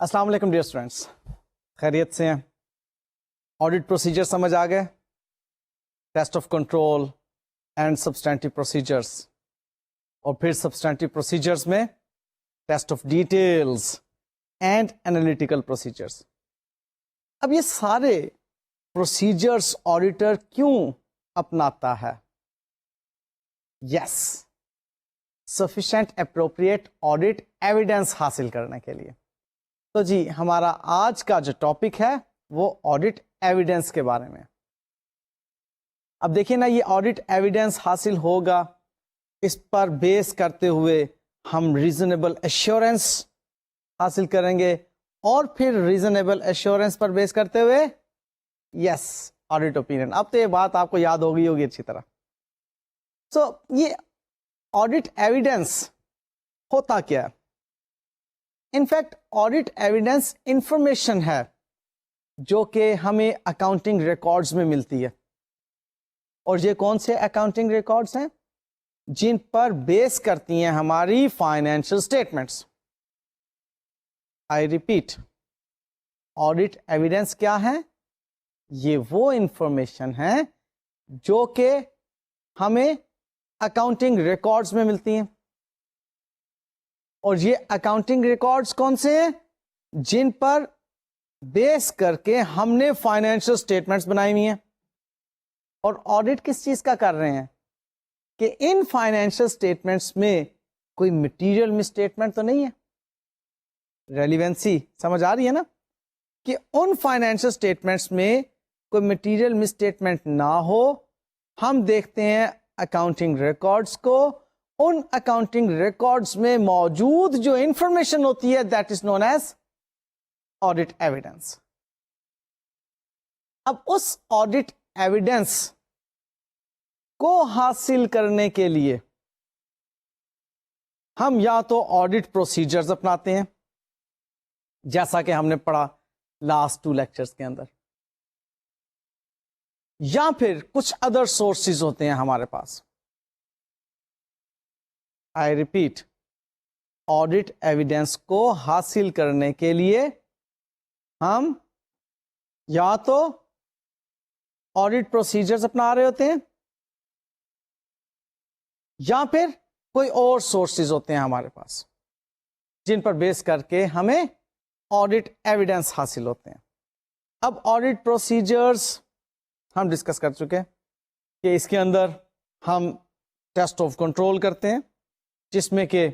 السلام علیکم dear students, خیریت سے ہیں؟ آڈٹ پروسیجر سمجھ آ گئے؟ Test of control and substantive procedures, اور پھر سبسٹینٹیو پروسیجرس میں test of details and analytical procedures. اب یہ سارے پروسیجرس آڈیٹر کیوں اپناتا ہے؟ یس، سفیشینٹ اپروپریٹ آڈٹ ایویڈینس حاصل کرنے کے لیے. تو جی ہمارا آج کا جو ٹاپک ہے وہ آڈٹ ایویڈینس کے بارے میں. اب دیکھیں نا، یہ آڈٹ ایویڈینس حاصل ہوگا، اس پر بیس کرتے ہوئے ہم ریزنیبل ایشورنس حاصل کریں گے، اور پھر ریزنیبل ایشورنس پر بیس کرتے ہوئے یس آڈٹ اوپینین. اب تو یہ بات آپ کو یاد ہوگی اچھی طرح. سو یہ آڈٹ ایویڈینس ہوتا کیا ہے؟ انفیکٹ آڈٹ ایویڈینس انفارمیشن ہے جو کہ ہمیں اکاؤنٹنگ ریکارڈز میں ملتی ہے. اور یہ کون سے اکاؤنٹنگ ریکارڈز ہیں؟ جن پر بیس کرتی ہیں ہماری financial statements. I repeat, audit evidence کیا ہے؟ یہ وہ انفارمیشن ہے جو کہ ہمیں اکاؤنٹنگ ریکارڈز میں ملتی ہیں. اور یہ اکاؤنٹنگ ریکارڈز کون سے ہیں؟ جن پر بیس کر کے ہم نے فائنینشل اسٹیٹمنٹس بنائی ہوئی ہیں. اور آڈٹ کس چیز کا کر رہے ہیں؟ کہ ان فائنینشل اسٹیٹمنٹس میں کوئی مٹیریل مس اسٹیٹمنٹ تو نہیں ہے. ریلیونسی سمجھ آ رہی ہے نا؟ کہ ان فائنینشل اسٹیٹمنٹس میں کوئی مٹیریل مس اسٹیٹمنٹ نہ ہو. ہم دیکھتے ہیں اکاؤنٹنگ ریکارڈز کو، ان اکاؤنٹنگ ریکارڈز میں موجود جو انفارمیشن ہوتی ہے that is known as audit evidence. اب اس آڈٹ ایویڈینس کو حاصل کرنے کے لیے ہم یا تو آڈٹ پروسیجرز اپناتے ہیں، جیسا کہ ہم نے پڑھا لاسٹ 2 لیکچرز کے اندر، یا پھر کچھ ادر سورسز ہوتے ہیں ہمارے پاس. آئی ریپیٹ، آڈٹ ایویڈینس کو حاصل کرنے کے لیے ہم یا تو آڈٹ پروسیجرز اپنا رہے ہوتے ہیں، یا پھر کوئی اور سورسز ہوتے ہیں ہمارے پاس جن پر بیس کر کے ہمیں آڈٹ ایویڈینس حاصل ہوتے ہیں. اب آڈٹ پروسیجرز ہم ڈسکس کر چکے کہ اس کے اندر ہم ٹیسٹ آف کنٹرول کرتے ہیں، جس میں کہ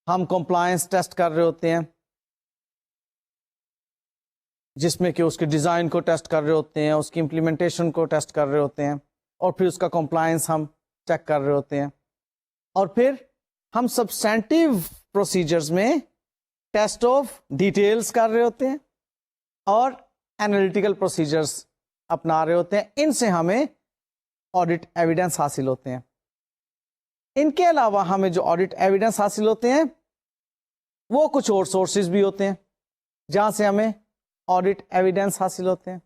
ہم کمپلائنس ٹیسٹ کر رہے ہوتے ہیں، جس میں کہ اس کے ڈیزائن کو ٹیسٹ کر رہے ہوتے ہیں، اس کی امپلیمنٹیشن کو ٹیسٹ کر رہے ہوتے ہیں، اور پھر اس کا کمپلائنس ہم چیک کر رہے ہوتے ہیں. اور پھر ہم سبسٹینٹیو پروسیجرز میں ٹیسٹ آف ڈیٹیلز کر رہے ہوتے ہیں اور انالیٹیکل پروسیجرز اپنا رہے ہوتے ہیں. ان سے ہمیں آڈٹ ایویڈینس حاصل ہوتے ہیں. ان کے علاوہ ہمیں جو آڈٹ ایویڈینس حاصل ہوتے ہیں وہ کچھ اور سورسز بھی ہوتے ہیں جہاں سے ہمیں آڈٹ ایویڈینس حاصل ہوتے ہیں.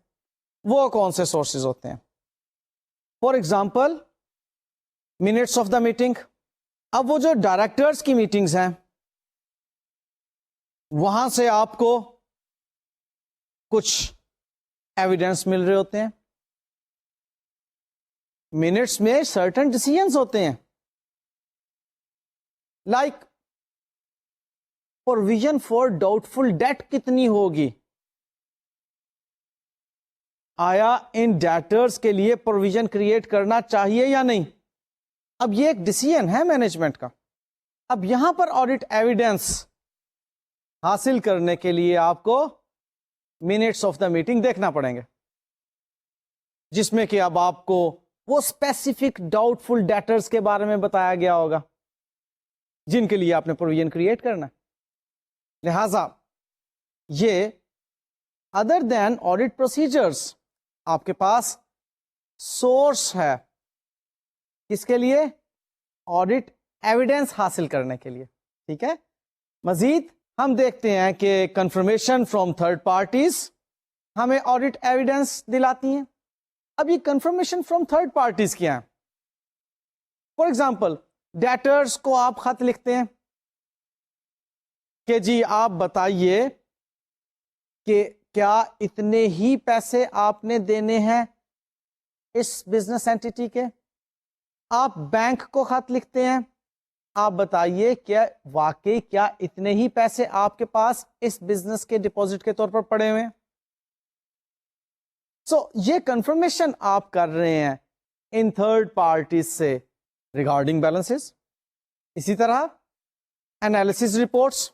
وہ کون سے سورسز ہوتے ہیں؟ For example minutes of the meeting. اب وہ جو ڈائریکٹرز کی میٹنگز ہیں وہاں سے آپ کو کچھ ایویڈینس مل رہے ہوتے ہیں. منٹس میں سرٹن ڈیسیژنز ہوتے ہیں، like provision for doubtful debt کتنی ہوگی، آیا ان ڈیٹرز کے لیے پروویژن کریٹ کرنا چاہیے یا نہیں. اب یہ ایک ڈیسیژن ہے مینجمنٹ کا. اب یہاں پر آڈٹ ایویڈینس حاصل کرنے کے لیے آپ کو منٹس آف دا میٹنگ دیکھنا پڑیں گے، جس میں کہ اب آپ کو وہ اسپیسیفک ڈاؤٹ فل ڈیٹرز کے بارے میں بتایا گیا ہوگا جن کے لیے آپ نے پروویژن کریٹ کرنا. لہذا یہ ادر دین آڈٹ پروسیجرز آپ کے پاس سورس ہے کس کے لیے؟ آڈٹ ایویڈینس حاصل کرنے کے لیے. ٹھیک ہے. مزید ہم دیکھتے ہیں کہ کنفرمیشن فرام تھرڈ پارٹیز ہمیں آڈٹ ایویڈینس دلاتی ہیں. اب یہ کنفرمیشن فرام تھرڈ پارٹیز کیا ہیں؟ فار ایگزامپل ڈیٹرز کو آپ خط لکھتے ہیں کہ جی آپ بتائیے کہ کیا اتنے ہی پیسے آپ نے دینے ہیں اس بزنس اینٹی کے. آپ بینک کو خط لکھتے ہیں, آپ بتائیے کیا واقعی کیا اتنے ہی پیسے آپ کے پاس اس بزنس کے ڈپازٹ کے طور پر پڑے ہوئے ہیں. سو یہ کنفرمیشن آپ کر رہے ہیں ان تھرڈ پارٹیز سے ریگارڈنگ بیلنسز. اسی طرح انالیسس رپورٹس,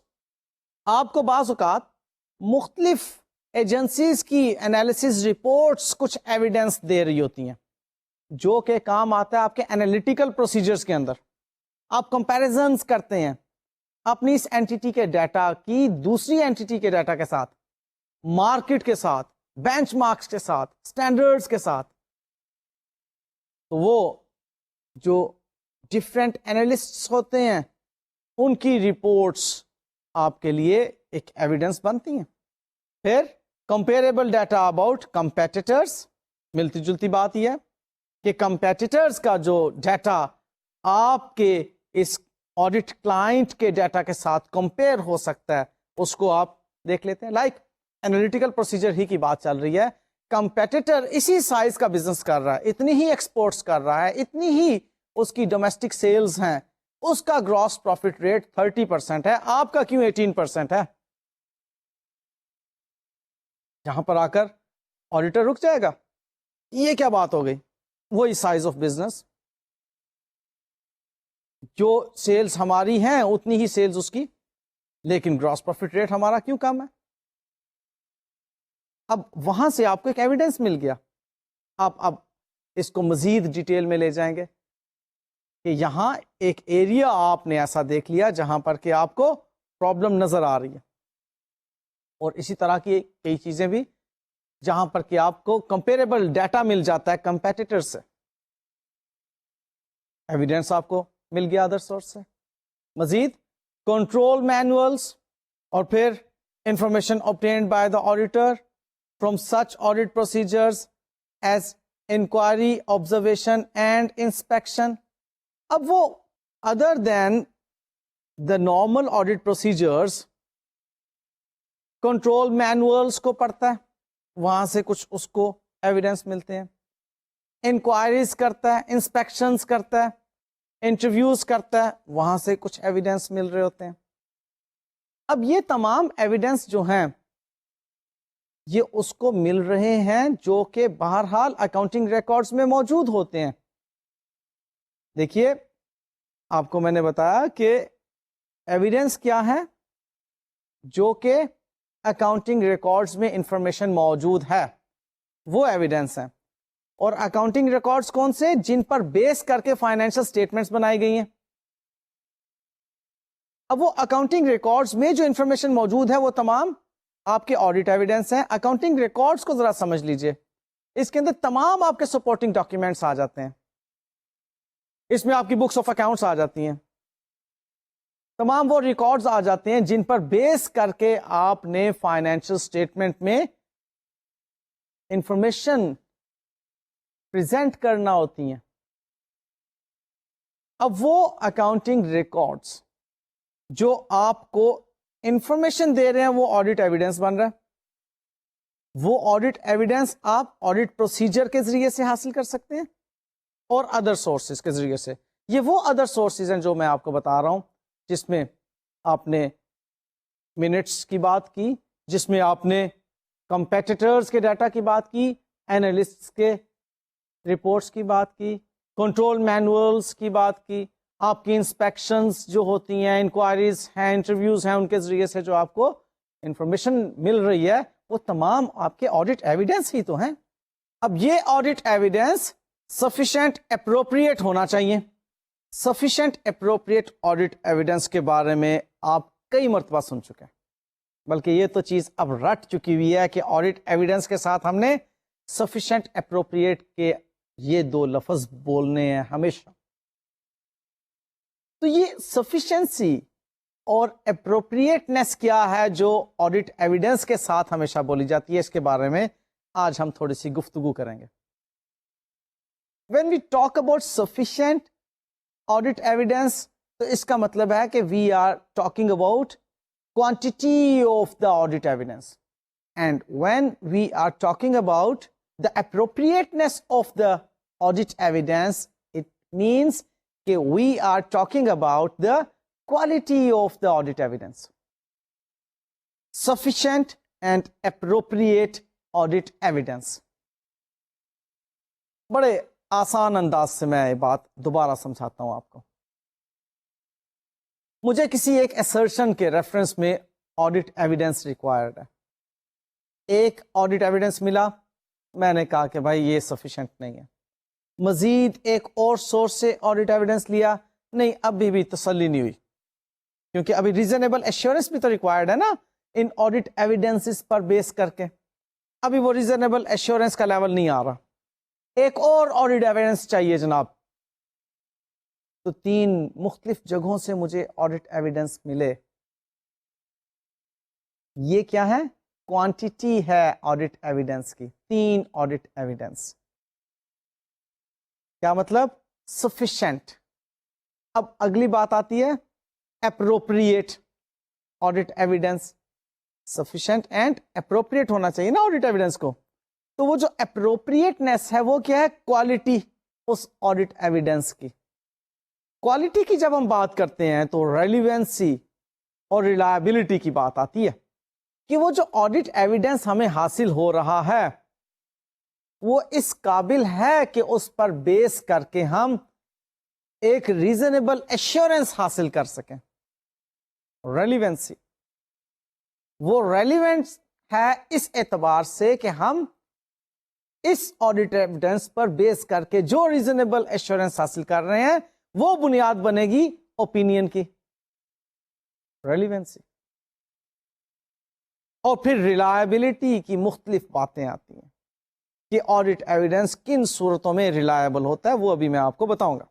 آپ کو بعض اوقات مختلف ایجنسیز کی انالیسس رپورٹس کچھ ایویڈنس دے رہی ہوتی ہیں جو کہ کام آتا ہے آپ کے انالیٹیکل پروسیجرز کے اندر. آپ کمپیریزنز کرتے ہیں اپنی اس اینٹی کے ڈیٹا کی دوسری اینٹی کے ڈیٹا کے ساتھ, مارکیٹ کے ساتھ, بینچ مارکس کے ساتھ, اسٹینڈرڈز کے ساتھ. تو وہ جو ڈفرینٹ اینالسٹس ہوتے ہیں ان کی رپورٹس آپ کے لیے ایک ایویڈنس بنتی ہیں. پھر کمپیریبل ڈیٹا اباؤٹ کمپیٹیٹرز, ملتی جلتی بات یہ ہے کہ کمپیٹیٹرز کا جو ڈیٹا آپ کے اس آڈٹ کلائنٹ کے ڈیٹا کے ساتھ کمپیئر ہو سکتا ہے, اس کو آپ دیکھ لیتے ہیں. لائک انالیٹیکل پروسیجر ہی کی بات چل رہی ہے, کمپیٹیٹر اسی سائز کا بزنس کر رہا ہے, اتنی ہی ایکسپورٹس کر رہا ہے, اتنی ہی اس کی ڈومیسٹک سیلز ہیں, اس کا گراس پروفٹ ریٹ 30% ہے, آپ کا کیوں 18% ہے؟ یہاں پر آ کر آڈیٹر رک جائے گا, یہ کیا بات ہو گئی؟ وہی سائز آف بزنس, جو سیلز ہماری ہیں اتنی ہی سیلز اس کی, لیکن گراس پروفٹ ریٹ ہمارا کیوں کم ہے؟ اب وہاں سے آپ کو ایک ایویڈنس مل گیا. آپ اب اس کو مزید ڈیٹیل میں لے جائیں گے کہ یہاں ایک ایریا آپ نے ایسا دیکھ لیا جہاں پر کہ آپ کو پرابلم نظر آ رہی ہے, اور اسی طرح کی کئی چیزیں بھی جہاں پر کہ آپ کو کمپیریبل ڈیٹا مل جاتا ہے کمپیٹیٹر سے. ایویڈنس آپ کو مل گیا ادر سورس سے. مزید کنٹرول مینولز, اور پھر information obtained by the auditor from such audit procedures as inquiry, observation and inspection. اب وہ other than the normal audit procedures control manuals کو پڑھتا ہے, وہاں سے کچھ اس کو ایویڈنس ملتے ہیں. انکوائریز کرتا ہے, انسپیکشنز کرتا ہے, انٹرویوز کرتا ہے, وہاں سے کچھ ایویڈنس مل رہے ہوتے ہیں. اب یہ تمام ایویڈنس جو ہیں یہ اس کو مل رہے ہیں جو کہ بہرحال اکاؤنٹنگ ریکارڈز میں موجود ہوتے ہیں. دیکھیے آپ کو میں نے بتایا کہ ایویڈنس کیا ہے, جو کہ اکاؤنٹنگ ریکارڈز میں انفارمیشن موجود ہے وہ ایویڈنس ہے. اور اکاؤنٹنگ ریکارڈز کون سے؟ جن پر بیس کر کے فائنینشل سٹیٹمنٹس بنائی گئی ہیں. اب وہ اکاؤنٹنگ ریکارڈز میں جو انفارمیشن موجود ہے وہ تمام آپ کے آڈٹ ایویڈنس ہیں. اکاؤنٹنگ ریکارڈز کو ذرا سمجھ لیجئے, اس کے اندر تمام آپ کے سپورٹنگ ڈاکیومنٹس آ جاتے ہیں, اس میں آپ کی بکس آف اکاؤنٹس آ جاتی ہیں, تمام وہ ریکارڈز آ جاتے ہیں جن پر بیس کر کے آپ نے فائنینشل سٹیٹمنٹ میں انفارمیشن پریزنٹ کرنا ہوتی ہیں. اب وہ اکاؤنٹنگ ریکارڈز جو آپ کو انفارمیشن دے رہے ہیں وہ آڈٹ ایویڈنس بن رہا ہے. وہ آڈٹ ایویڈنس آپ آڈٹ پروسیجر کے ذریعے سے حاصل کر سکتے ہیں اور ادر سورسز کے ذریعے سے. یہ وہ ادر سورسز ہیں جو میں آپ کو بتا رہا ہوں, جس میں آپ نے منٹس کی بات کی, جس میں آپ نے کمپیٹیٹرز کے ڈیٹا کی بات کی, اینالسٹس کے رپورٹس کی بات کی, کنٹرول مینولز کی بات کی, آپ کی انسپیکشنز جو ہوتی ہیں, انکوائریز ہیں, انٹرویوز ہیں, ان کے ذریعے سے جو آپ کو انفارمیشن مل رہی ہے وہ تمام آپ کے آڈٹ ایویڈنس ہی تو ہیں. اب یہ آڈٹ ایویڈنس سفیشینٹ اپروپریٹ ہونا چاہیے. سفیشینٹ اپروپریٹ آڈٹ ایویڈنس کے بارے میں آپ کئی مرتبہ سن چکے ہیں, بلکہ یہ تو چیز اب رٹ چکی ہوئی ہے کہ آڈٹ ایویڈنس کے ساتھ ہم نے سفیشینٹ اپروپریٹ کے یہ دو لفظ بولنے ہیں ہمیشہ. تو یہ سفیشنسی اور اپروپریٹنس کیا ہے جو آڈٹ ایویڈنس کے ساتھ ہمیشہ بولی جاتی ہے, اس کے بارے میں آج ہم تھوڑی سی گفتگو کریں گے. When we talk about sufficient audit evidence, تو اس کا مطلب ہے کہ we are talking about quantity of the audit evidence. And when we are talking about the appropriateness of the audit evidence, it means that we are talking about the quality of the audit evidence. Sufficient and appropriate audit evidence. بڑے آسان انداز سے میں یہ بات دوبارہ سمجھاتا ہوں آپ کو. مجھے کسی ایک assertion کے ریفرنس میں audit evidence required ہے. ایک آڈٹ ایویڈنس ملا, میں نے کہا کہ بھائی یہ سفیشینٹ نہیں ہے. مزید ایک اور سورس سے آڈٹ ایویڈنس لیا, نہیں ابھی بھی تسلی نہیں ہوئی, کیونکہ ابھی ریزنیبل ایشورنس بھی تو ریکوائرڈ ہے نا ان آڈٹ ایویڈنسز پر بیس کر کے. ابھی وہ ریزنیبل ایشورنس کا لیول نہیں آ رہا, ایک اور آڈٹ ایویڈنس چاہیے جناب. تو 3 مختلف جگہوں سے مجھے آڈٹ ایویڈنس ملے. یہ کیا ہے؟ کوانٹیٹی ہے آڈٹ ایویڈنس کی. 3 آڈٹ ایویڈنس. کیا مطلب؟ سفیشینٹ. اب اگلی بات آتی ہے appropriate audit evidence. Sufficient and appropriate ہونا چاہیے نا آڈٹ ایویڈنس کو. تو وہ جو اپروپریٹنس ہے وہ کیا ہے؟ کوالٹی اس آڈٹ ایویڈنس کی. کوالٹی کی جب ہم بات کرتے ہیں تو ریلیونسی اور ریلائبلٹی کی بات آتی ہے کہ وہ جو آڈٹ ایویڈنس ہمیں حاصل ہو رہا ہے وہ اس قابل ہے کہ اس پر بیس کر کے ہم ایک ریزنیبل ایشورنس حاصل کر سکیں. ریلیونسی وہ ریلیونس ہے اس اعتبار سے کہ ہم اس آڈٹ ایویڈنس پر بیس کر کے جو ریزنیبل ایشورنس حاصل کر رہے ہیں وہ بنیاد بنے گی اوپینین کی. ریلیونسی. اور پھر ریلائبلٹی کی مختلف باتیں آتی ہیں کہ آڈٹ ایویڈنس کن صورتوں میں ریلائبل ہوتا ہے, وہ ابھی میں آپ کو بتاؤں گا.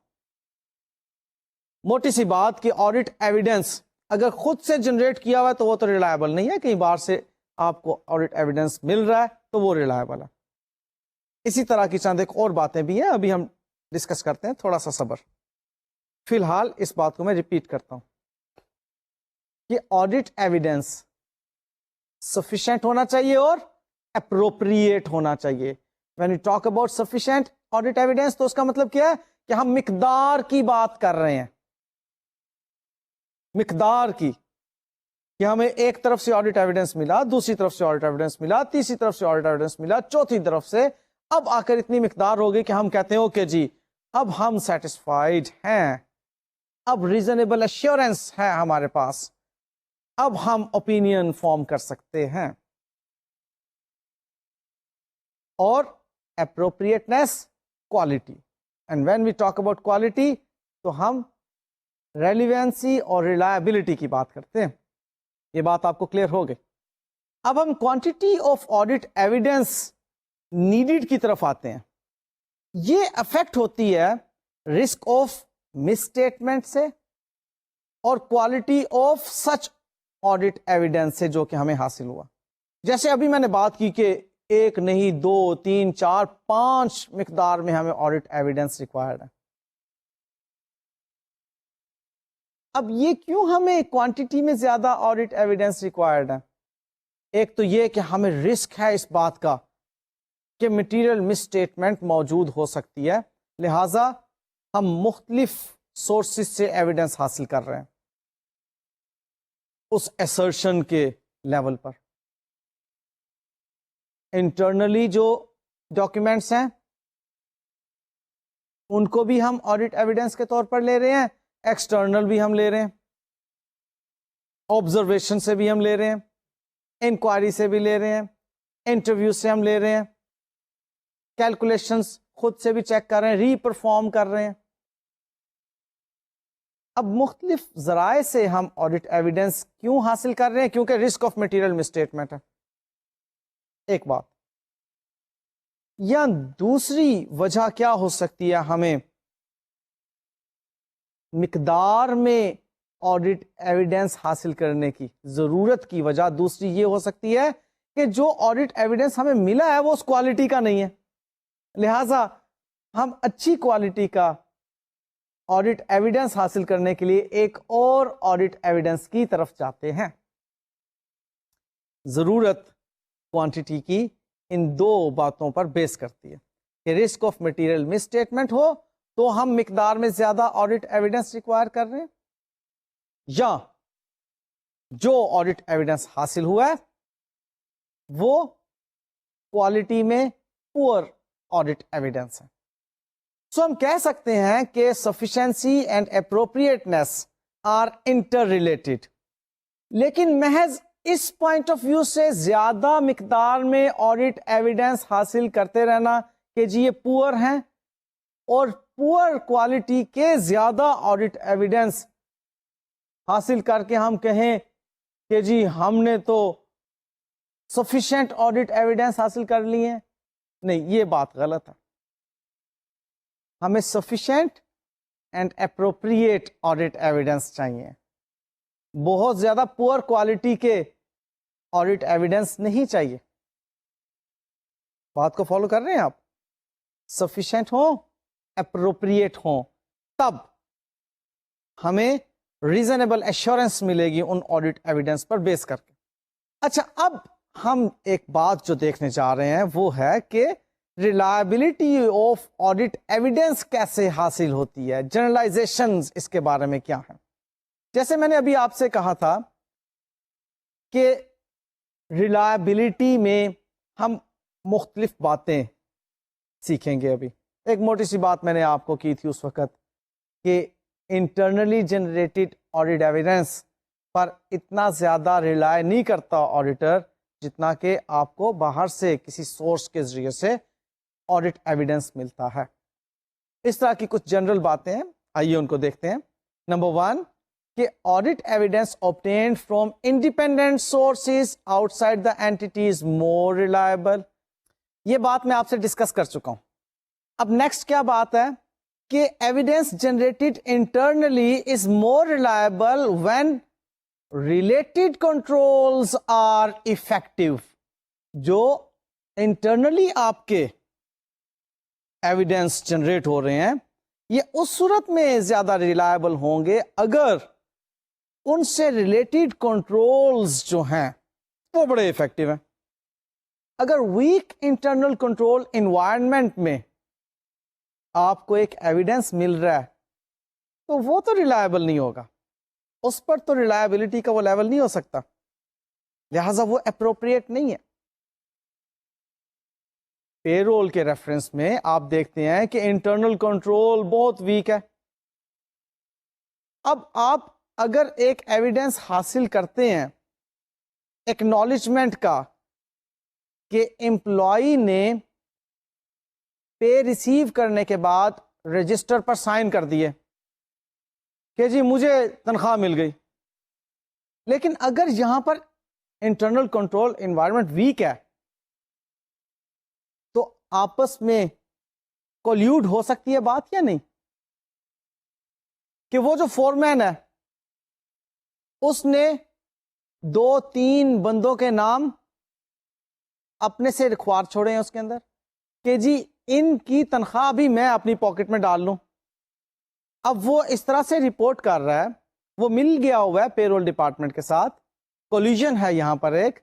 موٹی سی بات کہ آڈٹ ایویڈنس اگر خود سے جنریٹ کیا ہوا ہے تو وہ تو ریلائبل نہیں ہے, کہیں باہر سے آپ کو آڈٹ ایویڈنس مل رہا ہے تو وہ ریلائبل ہے. اسی طرح کی چند ایک اور باتیں بھی ہیں, ابھی ہم ڈسکس کرتے ہیں, تھوڑا سا صبر. فی الحال اس بات کو میں ریپیٹ کرتا ہوں کہ آڈٹ ایویڈنس سفیشینٹ ہونا چاہیے اور اپروپریٹ ہونا چاہیے. When you talk about sufficient audit evidence تو اس کا مطلب کیا ہے کہ ہم مقدار کی بات کر رہے ہیں. مقدار کی, کہ ہمیں ایک طرف سے آڈٹ ایویڈنس ملا, دوسری طرف سے آڈٹ ایویڈنس ملا, تیسری طرف سے آڈٹ ایویڈنس ملا, چوتھی طرف سے, اب آ کر اتنی مقدار ہو گئی کہ ہم کہتے ہیں اوکے جی اب ہم سیٹسفائیڈ ہیں, اب ریزنیبل ایشورنس ہے ہمارے پاس, اب ہم اوپینین فارم کر سکتے ہیں. اور appropriateness, quality. And when we talk about quality تو ہم ریلیونسی اور ریلائبلٹی کی بات کرتے ہیں. یہ بات آپ کو کلیئر ہو گئی. اب ہم quantity of audit evidence needed کی طرف آتے ہیں. یہ افیکٹ ہوتی ہے رسک آف مس اسٹیٹمنٹ سے اور quality of such audit evidence سے جو کہ ہمیں حاصل ہوا. جیسے ابھی میں نے بات کی کہ 1 نہیں 2 3 4 5 مقدار میں ہمیں آڈٹ ایویڈنس ریکوائرڈ ہے. اب یہ کیوں ہمیں کوانٹٹی میں زیادہ آڈٹ ایویڈنس ریکوائرڈ ہے؟ ایک تو یہ کہ ہمیں رسک ہے اس بات کا کہ مٹیریل مس اسٹیٹمنٹ موجود ہو سکتی ہے, لہذا ہم مختلف سورسز سے ایویڈنس حاصل کر رہے ہیں اس ایسرشن کے لیول پر. انٹرنلی جو ڈاکیومنٹس ہیں ان کو بھی ہم آڈٹ ایویڈنس کے طور پر لے رہے ہیں, ایکسٹرنل بھی ہم لے رہے ہیں, آبزرویشن سے بھی ہم لے رہے ہیں, انکوائری سے بھی لے رہے ہیں, انٹرویو سے ہم لے رہے ہیں, کیلکولیشنز خود سے بھی چیک کر رہے ہیں, ری پرفارم کر رہے ہیں. اب مختلف ذرائع سے ہم آڈٹ ایویڈنس کیوں حاصل کر رہے ہیں؟ کیونکہ risk of material miss statement ہے ایک بات. یا دوسری وجہ کیا ہو سکتی ہے ہمیں مقدار میں آڈٹ ایویڈنس حاصل کرنے کی ضرورت کی وجہ دوسری یہ ہو سکتی ہے کہ جو آڈٹ ایویڈنس ہمیں ملا ہے وہ اس کوالٹی کا نہیں ہے, لہذا ہم اچھی کوالٹی کا آڈٹ ایویڈنس حاصل کرنے کے لیے ایک اور آڈٹ ایویڈنس کی طرف جاتے ہیں. ضرورت کوانٹٹی کی ان دو باتوں پر بیس کرتی ہے کہ risk of material misstatement ہو تو ہم مقدار میں زیادہ آڈٹ ایویڈنس ریکوائر کر رہے ہیں، یا جو آڈٹ ایویڈنس حاصل ہوا ہے وہ کوالٹی میں پور آڈٹ ایویڈنس ہے. سو ہم کہہ سکتے ہیں کہ sufficiency and appropriateness are interrelated, لیکن محض اس پوائنٹ آف ویو سے زیادہ مقدار میں آڈٹ ایویڈنس حاصل کرتے رہنا کہ جی یہ پور ہیں، اور پور کوالٹی کے زیادہ آڈٹ ایویڈنس حاصل کر کے ہم کہیں کہ جی ہم نے تو سفیشینٹ آڈٹ ایویڈنس حاصل کر لی ہیں، نہیں، یہ بات غلط ہے. ہمیں sufficient and appropriate audit evidence چاہیے، بہت زیادہ پور کوالٹی کے آڈٹ ایویڈنس نہیں چاہیے. بات کو فالو کر رہے ہیں آپ؟ سفیشینٹ ہوں، اپروپریٹ ہوں، تب ہمیں ریزنیبل ایشورنس ملے گی ان آڈٹ ایویڈنس پر بیس کر کے. اچھا، اب ہم ایک بات جو دیکھنے جا رہے ہیں وہ ہے کہ ریلائبلٹی آف آڈٹ ایویڈنس کیسے حاصل ہوتی ہے، جنرلائزیشنز اس کے بارے میں کیا ہیں. جیسے میں نے ابھی آپ سے کہا تھا کہ ریلائبلٹی میں ہم مختلف باتیں سیکھیں گے. ابھی ایک موٹی سی بات میں نے آپ کو کی تھی اس وقت کہ انٹرنلی جنریٹڈ آڈٹ ایویڈنس پر اتنا زیادہ ریلائی نہیں کرتا آڈیٹر جتنا کہ آپ کو باہر سے کسی سورس کے ذریعے سے آڈٹ ایویڈنس ملتا ہے. اس طرح کی کچھ جنرل باتیں ہیں، آئیے ان کو دیکھتے ہیں. نمبر 1 کہ audit evidence obtained from independent sources outside the entity is more reliable. یہ بات میں آپ سے ڈسکس کر چکا ہوں. اب نیکسٹ کیا بات ہے کہ evidence generated internally is more reliable when related controls are effective. جو انٹرنلی آپ کے ایویڈنس جنریٹ ہو رہے ہیں یہ اس صورت میں زیادہ ریلائبل ہوں گے اگر ان سے ریلیٹڈ کنٹرولز جو ہیں وہ بڑے افیکٹو ہیں. اگر ویک انٹرنل کنٹرول انوائرمنٹ میں آپ کو ایک ایویڈنس مل رہا ہے تو وہ تو ریلائبل نہیں ہوگا، اس پر تو ریلائبلٹی کا وہ لیول نہیں ہو سکتا، لہذا وہ اپروپریٹ نہیں ہے. پے رول کے ریفرنس میں آپ دیکھتے ہیں کہ انٹرنل کنٹرول بہت ویک ہے. اب آپ اگر ایک ایویڈنس حاصل کرتے ہیں ایکنالجمنٹ کا کہ امپلائی نے پے ریسیو کرنے کے بعد رجسٹر پر سائن کر دیے کہ جی مجھے تنخواہ مل گئی، لیکن اگر یہاں پر انٹرنل کنٹرول انوائرمنٹ ویک ہے تو آپس میں کولیوڈ ہو سکتی ہے بات یا نہیں؟ کہ وہ جو فورمین ہے اس نے 2-3 بندوں کے نام اپنے سے رکھوار چھوڑے ہیں اس کے اندر کہ جی ان کی تنخواہ بھی میں اپنی پاکٹ میں ڈال لوں. اب وہ اس طرح سے رپورٹ کر رہا ہے، وہ مل گیا ہوا ہے پے رول ڈپارٹمنٹ کے ساتھ، کولیجن ہے یہاں پر ایک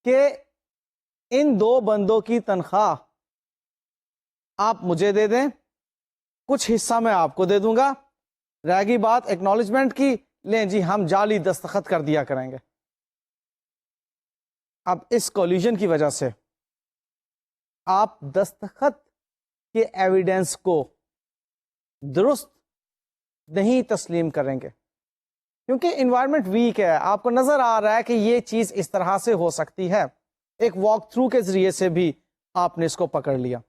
کہ ان 2 بندوں کی تنخواہ آپ مجھے دے دیں، کچھ حصہ میں آپ کو دے دوں گا، رہ گئی بات ایکنالجمنٹ کی، لیں جی ہم جعلی دستخط کر دیا کریں گے. اب اس کولیجن کی وجہ سے آپ دستخط کے ایویڈنس کو درست نہیں تسلیم کریں گے کیونکہ انوائرمنٹ ویک ہے. آپ کو نظر آ رہا ہے کہ یہ چیز اس طرح سے ہو سکتی ہے، ایک واک تھرو کے ذریعے سے بھی آپ نے اس کو پکڑ لیا.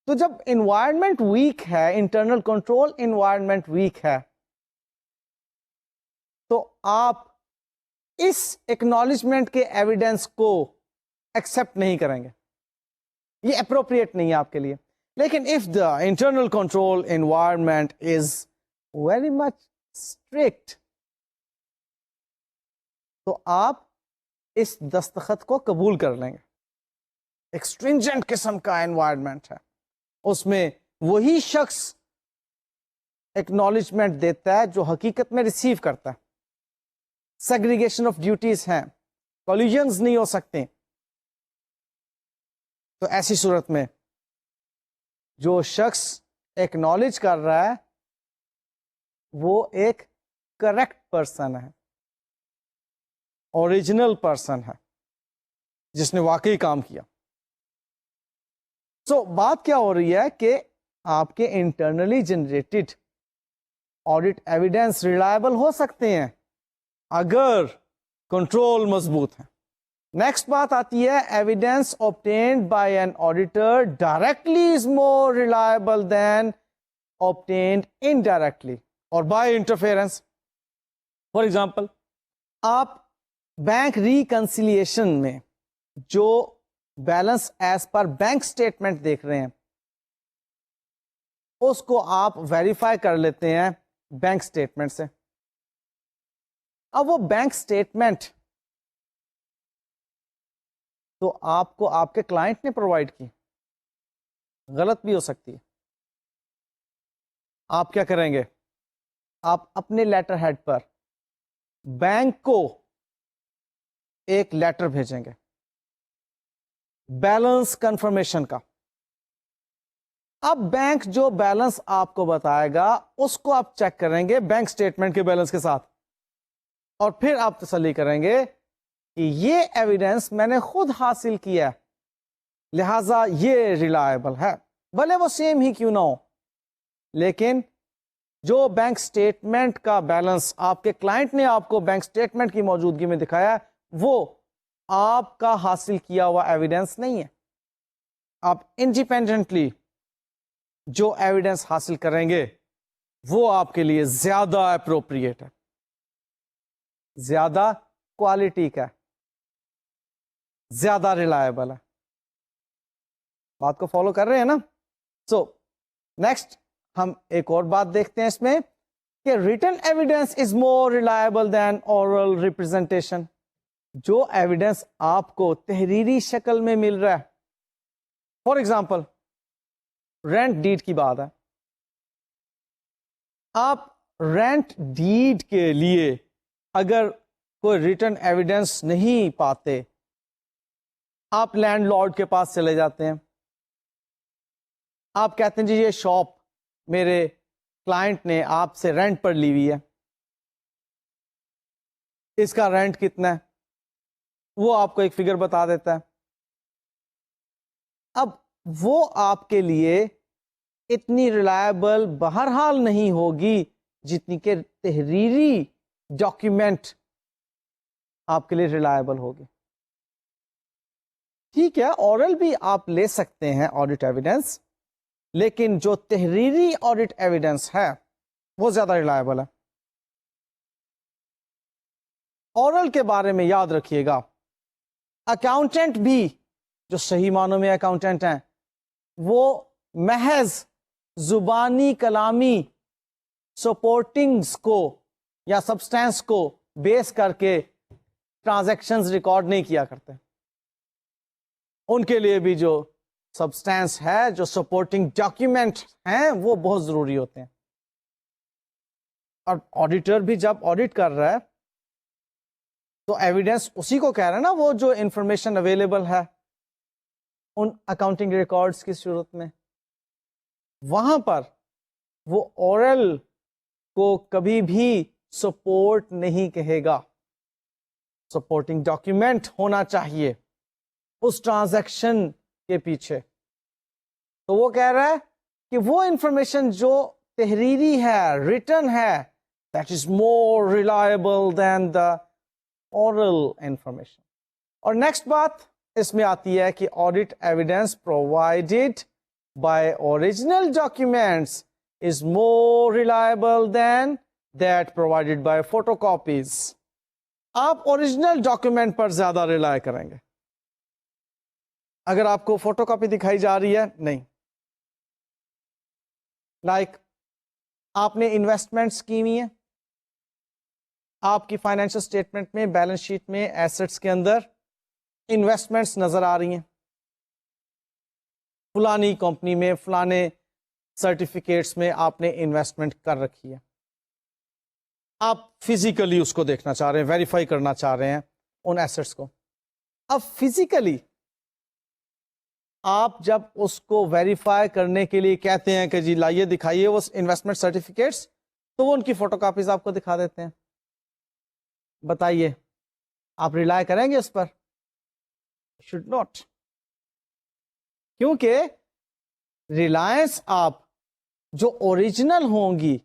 تو جب انوائرمنٹ ویک ہے، انٹرنل کنٹرول انوائرمنٹ ویک ہے، تو آپ اس ایکنالجمنٹ کے ایویڈنس کو ایکسپٹ نہیں کریں گے، یہ اپروپریٹ نہیں ہے آپ کے لیے. لیکن if the internal control environment is very much strict تو آپ اس دستخط کو قبول کر لیں گے. ایک stringent قسم کا انوائرمنٹ ہے، اس میں وہی شخص ایکنالجمنٹ دیتا ہے جو حقیقت میں ریسیو کرتا ہے. سیگریگیشن آف ڈیوٹیز ہیں، کولیجنز نہیں ہو سکتے. تو ایسی صورت میں جو شخص ایکنالج کر رہا ہے وہ ایک کریکٹ پرسن ہے, اوریجنل پرسن ہے, جس نے واقعی کام کیا. سو بات کیا ہو رہی ہے کہ آپ کے internally generated audit evidence reliable ہو سکتے ہیں اگر کنٹرول مضبوط ہے. نیکسٹ بات آتی ہے evidence obtained by an auditor directly is more reliable than obtained indirectly or by interference. For example, آپ بینک ریکنسیلیشن میں جو balance as per bank statement دیکھ رہے ہیں اس کو آپ ویریفائی کر لیتے ہیں بینک اسٹیٹمنٹ سے. اب وہ بینک اسٹیٹمنٹ تو آپ کو آپ کے کلائنٹ نے پرووائڈ کی, غلط بھی ہو سکتی ہے. آپ کیا کریں گے؟ آپ اپنے لیٹر ہیڈ پر بینک کو ایک لیٹر بھیجیں گے بیلنس کنفرمیشن کا. اب بینک جو بیلنس آپ کو بتائے گا اس کو آپ چیک کریں گے بینک اسٹیٹمنٹ کے بیلنس کے ساتھ, اور پھر آپ تسلی کریں گے کہ یہ ایویڈنس میں نے خود حاصل کیا لہذا یہ ریلائبل ہے, بھلے وہ سیم ہی کیوں نہ ہو. لیکن جو بینک اسٹیٹمنٹ کا بیلنس آپ کے کلائنٹ نے آپ کو بینک اسٹیٹمنٹ کی موجودگی میں دکھایا وہ آپ کا حاصل کیا ہوا ایویڈنس نہیں ہے. آپ انڈیپینڈنٹلی جو ایویڈنس حاصل کریں گے وہ آپ کے لیے زیادہ اپروپریٹ ہے, زیادہ کوالٹی کا, زیادہ ریلائبل ہے. بات کو فالو کر رہے ہیں نا؟ سو نیکسٹ ہم ایک اور بات دیکھتے ہیں اس میں کہ written evidence is more reliable than oral representation. جو ایویڈنس آپ کو تحریری شکل میں مل رہا ہے, فار ایگزامپل رینٹ ڈیڈ کی بات ہے, آپ رینٹ ڈیڈ کے لیے اگر کوئی ریٹن ایویڈنس نہیں پاتے, آپ لینڈ لارڈ کے پاس چلے جاتے ہیں, آپ کہتے ہیں جی یہ شاپ میرے کلائنٹ نے آپ سے رینٹ پر لی ہوئی ہے, اس کا رینٹ کتنا ہے, وہ آپ کو ایک فگر بتا دیتا ہے. اب وہ آپ کے لیے اتنی ریلائبل بہرحال نہیں ہوگی جتنی کہ تحریری ڈاکیومنٹ آپ کے لیے ریلائبل ہوگی. ٹھیک ہے, اورل بھی آپ لے سکتے ہیں آڈٹ ایویڈنس, لیکن جو تحریری آڈٹ ایویڈنس ہے وہ زیادہ ریلائبل ہے. اورل کے بارے میں یاد رکھیے گا, اکاؤنٹنٹ بھی جو صحیح معنوں میں اکاؤنٹنٹ ہیں وہ محض زبانی کلامی سپورٹنگز کو یا سبسٹینس کو بیس کر کے ٹرانزیکشنز ریکارڈ نہیں کیا کرتے. ان کے لیے بھی جو سبسٹینس ہے, جو سپورٹنگ ڈاکیومنٹ ہیں وہ بہت ضروری ہوتے ہیں. اور آڈیٹر بھی جب آڈٹ کر رہا ہے تو ایویڈنس اسی کو کہہ رہا ہے نا, وہ جو انفارمیشن اویلیبل ہے ان اکاؤنٹنگ ریکارڈز کی صورت میں, وہاں پر وہ اورل کو کبھی بھی سپورٹ نہیں کہے گا. سپورٹنگ ڈاکیومنٹ ہونا چاہیے اس ٹرانزیکشن کے پیچھے. تو وہ کہہ رہا ہے کہ وہ انفارمیشن جو تحریری ہے, ریٹن ہے, that is more reliable than the oral information. اور نیکسٹ بات اس میں آتی ہے کہ audit evidence provided by original documents is more reliable than that provided by photocopies. آپ اوریجنل ڈاکیومنٹ پر زیادہ ریلائی کریں گے. اگر آپ کو فوٹو کاپی دکھائی جا رہی ہے, نہیں. لائک آپ نے انویسٹمنٹس کی ہوئی ہیں, آپ کی فائنینشل اسٹیٹمنٹ میں, بیلنس شیٹ میں, ایسٹس کے اندر انویسٹمنٹس نظر آ رہی ہیں, فلانی کمپنی میں فلانے سرٹیفکیٹس میں آپ نے انویسٹمنٹ کر رکھی ہے. آپ فزیکلی اس کو دیکھنا چاہ رہے ہیں, ویریفائی کرنا چاہ رہے ہیں ان ایسٹس کو. اب فزیکلی آپ جب اس کو ویریفائی کرنے کے لیے کہتے ہیں کہ جی لائیے دکھائیے وہ انویسٹمنٹ سرٹیفکیٹس، تو وہ ان کی فوٹو کاپیز آپ کو دکھا دیتے ہیں. بتائیے آپ ریلائی کریں گے اس پر؟ Should not. کیونکہ ریلائنس آپ جو اوریجنل ہوں گی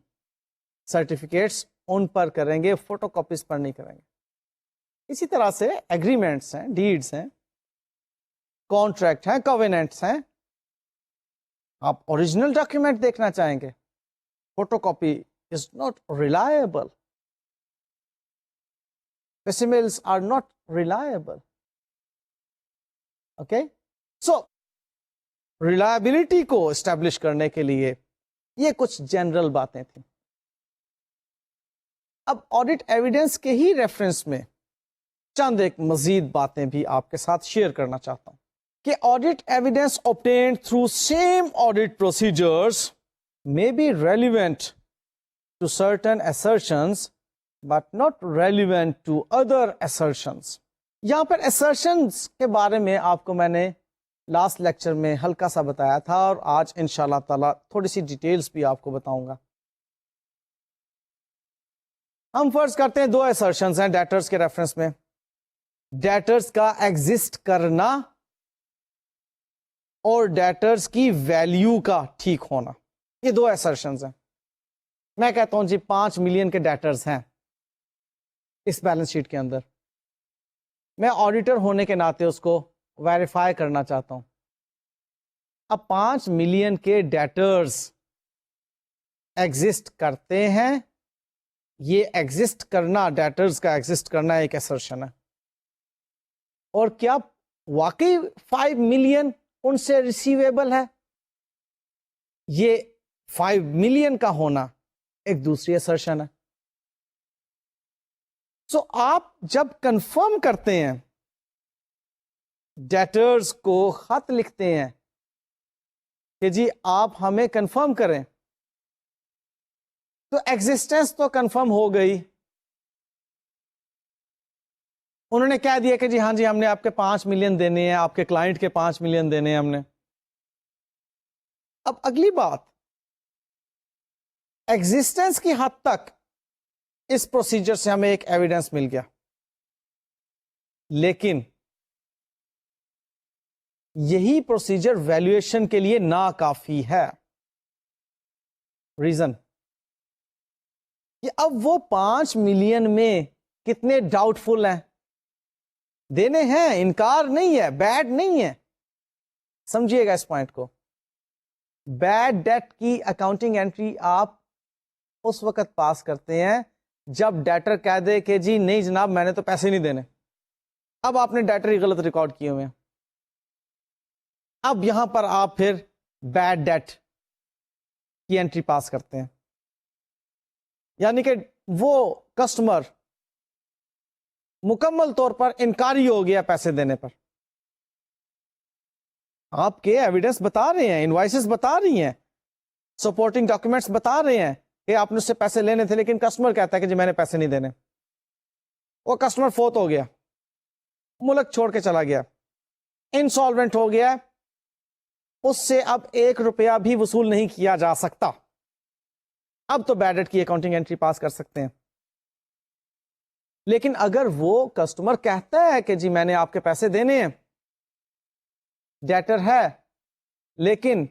سرٹیفکیٹس ان پر کریں گے، فوٹو کاپیز پر نہیں کریں گے. اسی طرح سے ایگریمنٹس ہیں، ڈیڈس ہیں، کانٹریکٹ ہیں، کویننٹس ہیں، آپ اوریجنل ڈاکیومنٹ دیکھنا چاہیں گے. Photo copy is not reliable. Facsimiles are not reliable. Okay? So, reliability کو establish کرنے کے لیے یہ کچھ جنرل باتیں تھیں. اب آڈٹ ایویڈنس کے ہی ریفرنس میں چند ایک مزید باتیں بھی آپ کے ساتھ شیئر کرنا چاہتا ہوں کہ audit evidence obtained through same audit procedures may be relevant to certain assertions but not relevant to other assertions. یہاں پر assertions کے بارے میں آپ کو میں نے لاسٹ لیکچر میں ہلکا سا بتایا تھا، اور آج انشاءاللہ تعالی تھوڑی سی ڈیٹیلز بھی آپ کو بتاؤں گا. ہم فرض کرتے ہیں 2 assertions ہیں ڈیٹرز کے ریفرنس میں. ڈیٹرز کا ایگزسٹ کرنا اور ڈیٹرز کی ویلیو کا ٹھیک ہونا، یہ 2 assertions ہیں. میں کہتا ہوں جی 5 ملین کے ڈیٹرز ہیں اس بیلنس شیٹ کے اندر. میں آڈیٹر ہونے کے ناطے اس کو ویریفائی کرنا چاہتا ہوں. اب 5 ملین کے ڈیٹرز ایگزسٹ کرتے ہیں. یہ ایگزسٹ کرنا، ڈیٹرز کا ایگزسٹ کرنا ایک assertion ہے. اور کیا واقعی 5 ملین ان سے ریسیویبل ہے؟ یہ 5 ملین کا ہونا ایک دوسری assertion ہے. سو آپ جب کنفرم کرتے ہیں، ڈیٹرز کو خط لکھتے ہیں کہ جی آپ ہمیں کنفرم کریں، تو ایگزسٹنس تو کنفرم ہو گئی. انہوں نے کہہ دیا کہ جی ہاں جی ہم نے آپ کے 5 ملین دینے ہیں، آپ کے کلائنٹ کے 5 ملین دینے ہیں ہم نے. اب اگلی بات، ایگزسٹنس کی حد تک اس پروسیجر سے ہمیں ایک ایویڈنس مل گیا، لیکن یہی پروسیجر ویلیویشن کے لیے ناکافی ہے. ریزن کہ اب وہ 5 ملین میں کتنے ڈاؤٹ فل ہیں، دینے ہیں، انکار نہیں ہے، بیڈ نہیں ہے. سمجھیے گا اس پوائنٹ کو. بیڈ ڈیٹ کی اکاؤنٹنگ انٹری آپ اس وقت پاس کرتے ہیں جب ڈیٹر کہہ دے کہ جی نہیں جناب میں نے تو پیسے نہیں دینے. اب آپ نے ڈیٹر ہی غلط ریکارڈ کیے ہوئے ہیں. اب یہاں پر آپ پھر بیڈ ڈیٹ کی انٹری پاس کرتے ہیں، یعنی کہ وہ کسٹمر مکمل طور پر انکاری ہو گیا پیسے دینے پر. آپ کے ایویڈنس بتا رہے ہیں، انوائسز بتا رہی ہیں، سپورٹنگ ڈاکومنٹس بتا رہے ہیں کہ آپ نے اس سے پیسے لینے تھے، لیکن کسٹمر کہتا ہے کہ جی میں نے پیسے نہیں دینے. وہ کسٹمر فوت ہو گیا، ملک چھوڑ کے چلا گیا، انسالوینٹ ہو گیا، اس سے اب 1 روپیہ بھی وصول نہیں کیا جا سکتا. اب تو بیڈ ڈیٹ کی اکاؤنٹنگ انٹری پاس کر سکتے ہیں. لیکن اگر وہ کسٹمر کہتا ہے کہ جی میں نے آپ کے پیسے دینے ہیں، ڈیٹر ہے، لیکن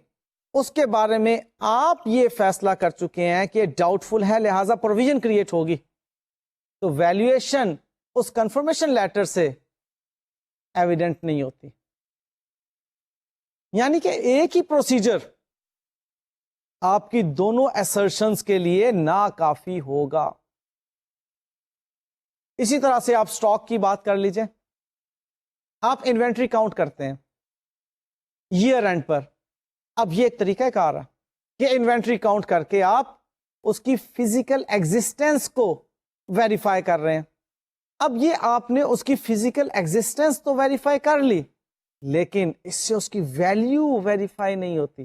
اس کے بارے میں آپ یہ فیصلہ کر چکے ہیں کہ ڈاؤٹ فل ہے، لہذا پروویژن کریٹ ہوگی، تو ویلیویشن اس کنفرمیشن لیٹر سے ایویڈنٹ نہیں ہوتی. یعنی کہ ایک ہی پروسیجر آپ کی دونوں assertions کے لیے ناکافی ہوگا. اسی طرح سے آپ سٹاک کی بات کر لیجئے. آپ انوینٹری کاؤنٹ کرتے ہیں ایئر اینڈ پر. اب یہ ایک طریقہ کار ہے کہ انوینٹری کاؤنٹ کر کے آپ اس کی فزیکل ایگزسٹنس کو ویریفائی کر رہے ہیں. اب یہ آپ نے اس کی فزیکل ایگزسٹنس تو ویریفائی کر لی، لیکن اس سے اس کی ویلیو ویریفائی نہیں ہوتی.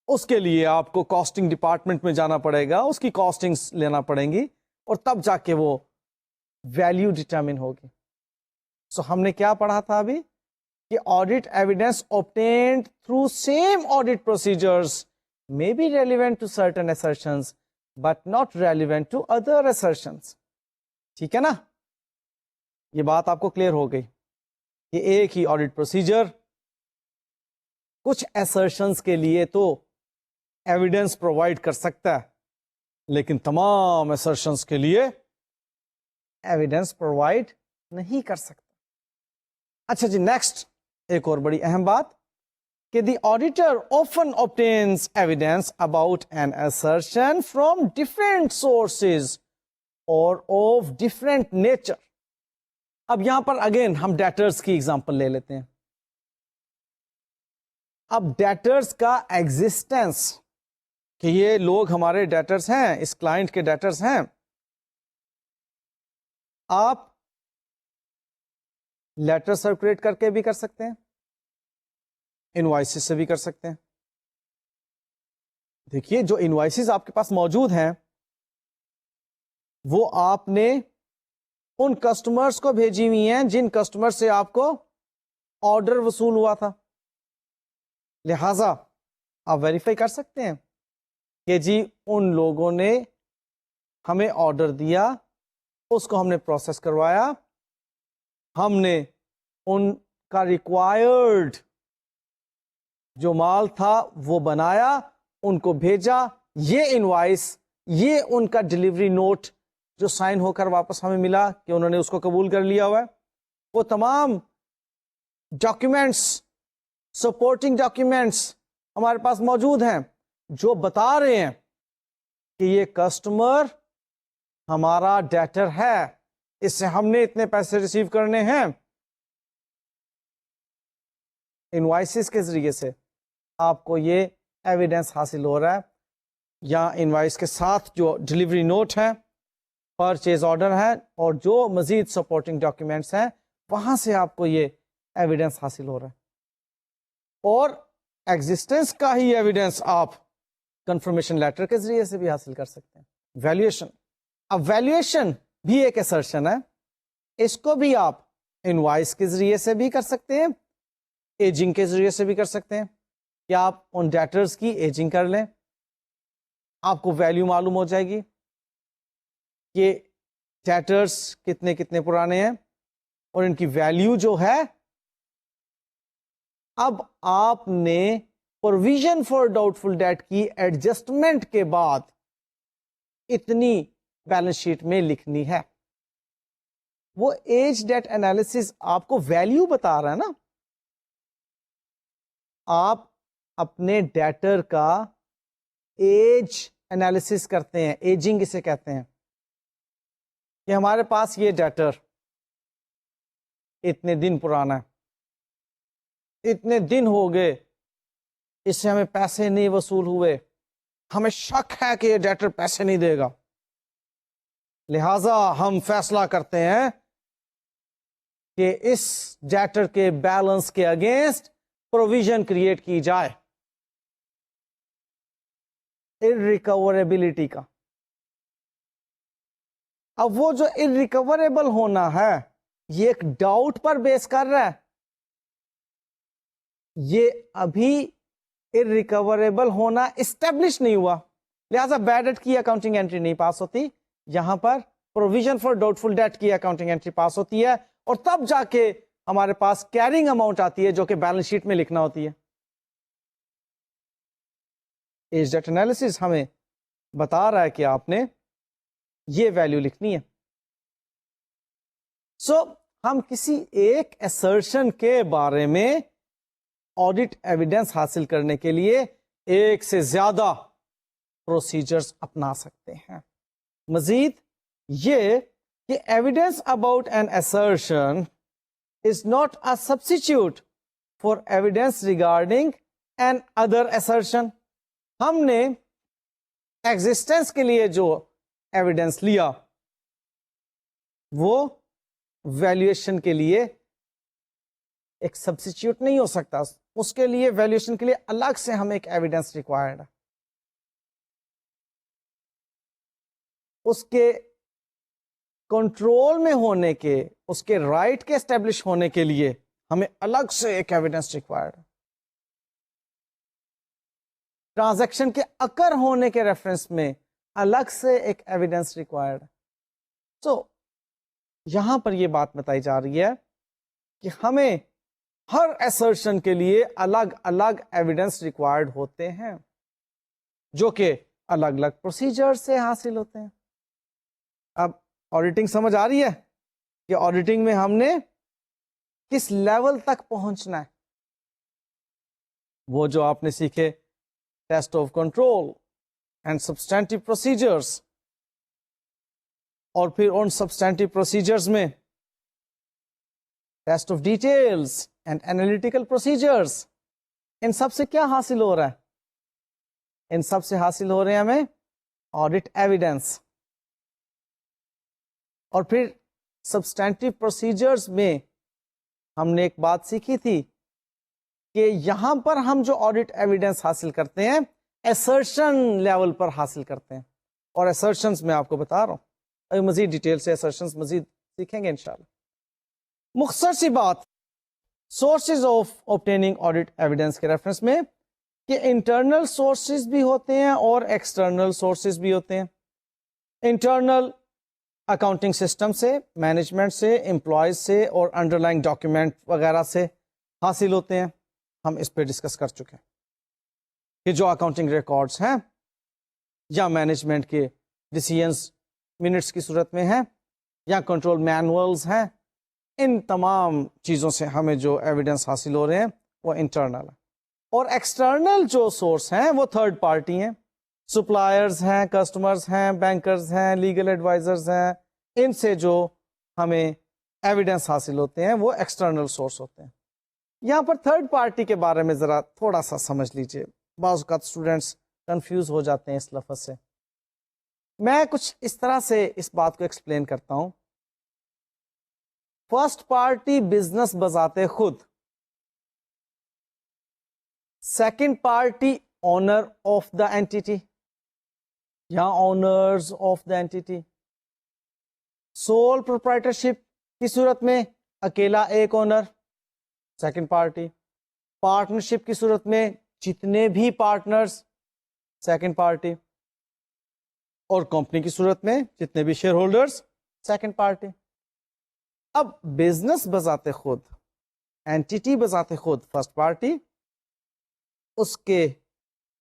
اس کے لیے آپ کو کاسٹنگ ڈپارٹمنٹ میں جانا پڑے گا، اس کی کاسٹنگز لینا پڑیں گی، اور تب جا کے وہ ویلیو ڈٹرمن ہوگی. سو ہم نے کیا پڑھا تھا ابھی کہ audit evidence obtained through same audit procedures may be relevant to certain assertions but not relevant to other assertions. ٹھیک ہے نا, یہ بات آپ کو کلیئر ہو گئی کہ ایک ہی آڈٹ پروسیجر کچھ assertions کے لیے تو ایویڈینس پرووائڈ کر سکتا ہے لیکن تمام assertions کے لیے ایویڈینس پرووائڈ نہیں کر سکتا. اچھا جی, نیکسٹ ایک اور بڑی اہم بات کہ دی auditor often obtains evidence about an assertion from different sources or of different nature. اب یہاں پر اگین ہم ڈیٹرز کی ایگزامپل لے لیتے ہیں. اب ڈیٹرز کا ایگزسٹنس کہ یہ لوگ ہمارے ڈیٹرز ہیں, اس کلائنٹ کے ڈیٹرز ہیں, آپ لیٹر سرکولیٹ کر کے بھی کر سکتے ہیں, انوائسز سے بھی کر سکتے ہیں. دیکھیے جو انوائسز آپ کے پاس موجود ہیں وہ آپ نے ان کسٹمرز کو بھیجی ہوئی ہیں جن کسٹمر سے آپ کو آرڈر وصول ہوا تھا, لہذا آپ ویریفائی کر سکتے ہیں کہ جی ان لوگوں نے ہمیں آرڈر دیا, اس کو ہم نے پروسیس کروایا, ہم نے ان کا ریکوائرڈ جو مال تھا وہ بنایا, ان کو بھیجا, یہ انوائس, یہ ان کا ڈلیوری نوٹ جو سائن ہو کر واپس ہمیں ملا کہ انہوں نے اس کو قبول کر لیا ہوا ہے, وہ تمام ڈاکیومینٹس, سپورٹنگ ڈاکیومینٹس ہمارے پاس موجود ہیں جو بتا رہے ہیں کہ یہ کسٹمر ہمارا ڈیٹر ہے, اس سے ہم نے اتنے پیسے ریسیو کرنے ہیں. انوائسز کے ذریعے سے آپ کو یہ ایویڈنس حاصل ہو رہا ہے, یا انوائس کے ساتھ جو ڈلیوری نوٹ ہے, پرچیز آرڈر ہے, اور جو مزید سپورٹنگ ڈاکیومنٹس ہیں وہاں سے آپ کو یہ ایویڈنس حاصل ہو رہا ہے. اور ایگزسٹنس کا ہی ایویڈنس آپ کنفرمیشن لیٹر کے ذریعے سے بھی حاصل کر سکتے ہیں. ویلیویشن, اب ویلیویشن بھی ایک assertion ہے, اس کو بھی آپ انوائس کے ذریعے سے بھی کر سکتے ہیں, ایجنگ کے ذریعے سے بھی کر سکتے ہیں کہ آپ ان ڈیٹرز کی ایجنگ کر لیں, آپ کو ویلیو معلوم ہو جائے گی کہ ڈیٹرز کتنے کتنے پرانے ہیں اور ان کی ویلیو جو ہے. اب آپ نے provision for doubtful debt کی ایڈجسٹمنٹ کے بعد اتنی بیلنس شیٹ میں لکھنی ہے. وہ ایج ڈیٹ انالیسس آپ کو ویلیو بتا رہا ہے نا, آپ اپنے ڈیٹر کا ایج انالیسس کرتے ہیں, ایجنگ اسے کہتے ہیں کہ ہمارے پاس یہ ڈیٹر اتنے دن پرانا ہے, اتنے دن ہو گئے اس سے ہمیں پیسے نہیں وصول ہوئے, ہمیں شک ہے کہ یہ ڈیٹر پیسے نہیں دے گا, لہذا ہم فیصلہ کرتے ہیں کہ اس ڈیٹر کے بیلنس کے اگینسٹ پروویژن کریٹ کی جائے irrecoverability کا. اب وہ جو irrecoverable ہونا ہے یہ ایک ڈاؤٹ پر بیس کر رہا ہے, یہ ابھی irrecoverable ہونا اسٹیبلش نہیں ہوا, لہذا بیڈ ڈیٹ کی اکاؤنٹنگ انٹری نہیں پاس ہوتی. یہاں پر provision for doubtful debt کی اکاؤنٹنگ انٹری پاس ہوتی ہے, اور تب جا کے ہمارے پاس کیرنگ اماؤنٹ آتی ہے جو کہ بیلنس شیٹ میں لکھنا ہوتی ہے. ایج ڈیٹ انالیسس ہمیں بتا رہا ہے کہ آپ نے یہ ویلیو لکھنی ہے. سو ہم کسی ایک assertion کے بارے میں آڈٹ ایویڈنس حاصل کرنے کے لیے ایک سے زیادہ پروسیجرز اپنا سکتے ہیں. مزید یہ کہ evidence about an assertion is not a substitute for evidence regarding an other assertion. ہم نے ایگزسٹنس کے لیے جو ایویڈنس لیا وہ ویلیویشن کے لیے ایک سبسٹیچیوٹ نہیں ہو سکتا, اس کے لیے ویلیویشن کے لیے الگ سے ہمیں ایک ایویڈنس ریکوائرڈ ہے. اس کے کنٹرول میں ہونے کے اس کے رائٹ کے اسٹیبلش ہونے کے لیے ہمیں الگ سے ایک ایویڈنس ریکوائرڈ. ٹرانزیکشن کے اکر ہونے کے ریفرنس میں الگ سے ایک ایویڈنس ریکوائرڈ. سو یہاں پر یہ بات بتائی جا رہی ہے کہ ہمیں ہر ایسرشن کے لیے الگ الگ ایویڈنس ریکوائرڈ ہوتے ہیں جو کہ الگ الگ پروسیجر سے حاصل ہوتے ہیں. اب آڈیٹنگ سمجھ آ رہی ہے کہ آڈیٹنگ میں ہم نے کس لیول تک پہنچنا ہے. وہ جو آپ نے سیکھے test of control and substantive procedures, اور پھر ان سبسٹینٹیو پروسیجرز میں test of details and analytical procedures, ان سب سے کیا حاصل ہو رہا ہے؟ ان سب سے حاصل ہو رہے ہیں ہمیں آڈٹ ایویڈنس. اور پھر سبسٹینٹیو پروسیجرز میں ہم نے ایک بات سیکھی تھی کہ یہاں پر ہم جو آڈٹ ایویڈنس حاصل کرتے ہیں ایسرشن لیول پر حاصل کرتے ہیں. اور ایسرشنز میں آپ کو بتا رہا ہوں، ابھی مزید ڈیٹیل سے ایسرشنز مزید سیکھیں گے انشاءاللہ. مختصر سی بات sources of obtaining audit evidence کے ریفرنس میں کہ انٹرنل سورسز بھی ہوتے ہیں اور ایکسٹرنل سورسز بھی ہوتے ہیں. انٹرنل اکاؤنٹنگ سسٹم سے، مینجمنٹ سے، امپلائیز سے اور انڈر لائن ڈاکیومنٹ وغیرہ سے حاصل ہوتے ہیں. ہم اس پہ ڈسکس کر چکے ہیں کہ جو اکاؤنٹنگ ریکارڈز ہیں یا مینجمنٹ کے ڈیسیژنز منٹس کی صورت میں ہیں یا کنٹرول مینولز ہیں، ان تمام چیزوں سے ہمیں جو ایویڈنس حاصل ہو رہے ہیں وہ انٹرنل ہے. اور ایکسٹرنل جو سورس ہیں وہ تھرڈ پارٹی ہیں، سپلائرز ہیں، کسٹمرز ہیں، بینکرز ہیں، لیگل ایڈوائزرز ہیں. ان سے جو ہمیں ایویڈنس حاصل ہوتے ہیں وہ ایکسٹرنل سورس ہوتے ہیں. یہاں پر تھرڈ پارٹی کے بارے میں ذرا تھوڑا سا سمجھ لیجئے، بعض اوقات اسٹوڈینٹس کنفیوز ہو جاتے ہیں اس لفظ سے. میں کچھ اس طرح سے اس بات کو ایکسپلین کرتا ہوں. فرسٹ پارٹی بزنس بذات خود، second party owner of the entity یا owners of the entity. Sole proprietorship کی صورت میں اکیلا ایک اونر، سیکنڈ پارٹی. پارٹنرشپ کی صورت میں جتنے بھی پارٹنرز، سیکنڈ پارٹی. اور کمپنی کی صورت میں جتنے بھی شیئر ہولڈرز، سیکنڈ پارٹی. اب بزنس بذات خود، اینٹی بذات خود فرسٹ پارٹی، اس کے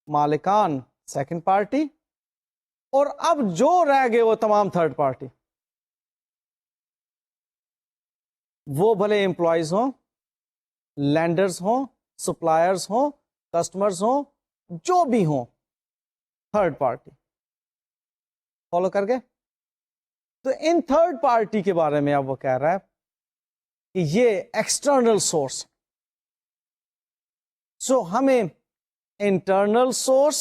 مالکان سیکنڈ پارٹی، اور اب جو رہ گئے وہ تمام تھرڈ پارٹی. وہ بھلے امپلائیز ہوں، لینڈرز ہوں، سپلائرز ہوں، کسٹمرز ہوں، جو بھی ہوں، تھرڈ پارٹی. فالو کر گئے؟ تو ان تھرڈ پارٹی کے بارے میں اب وہ کہہ رہا ہے کہ یہ ایکسٹرنل سورس. سو ہمیں انٹرنل سورس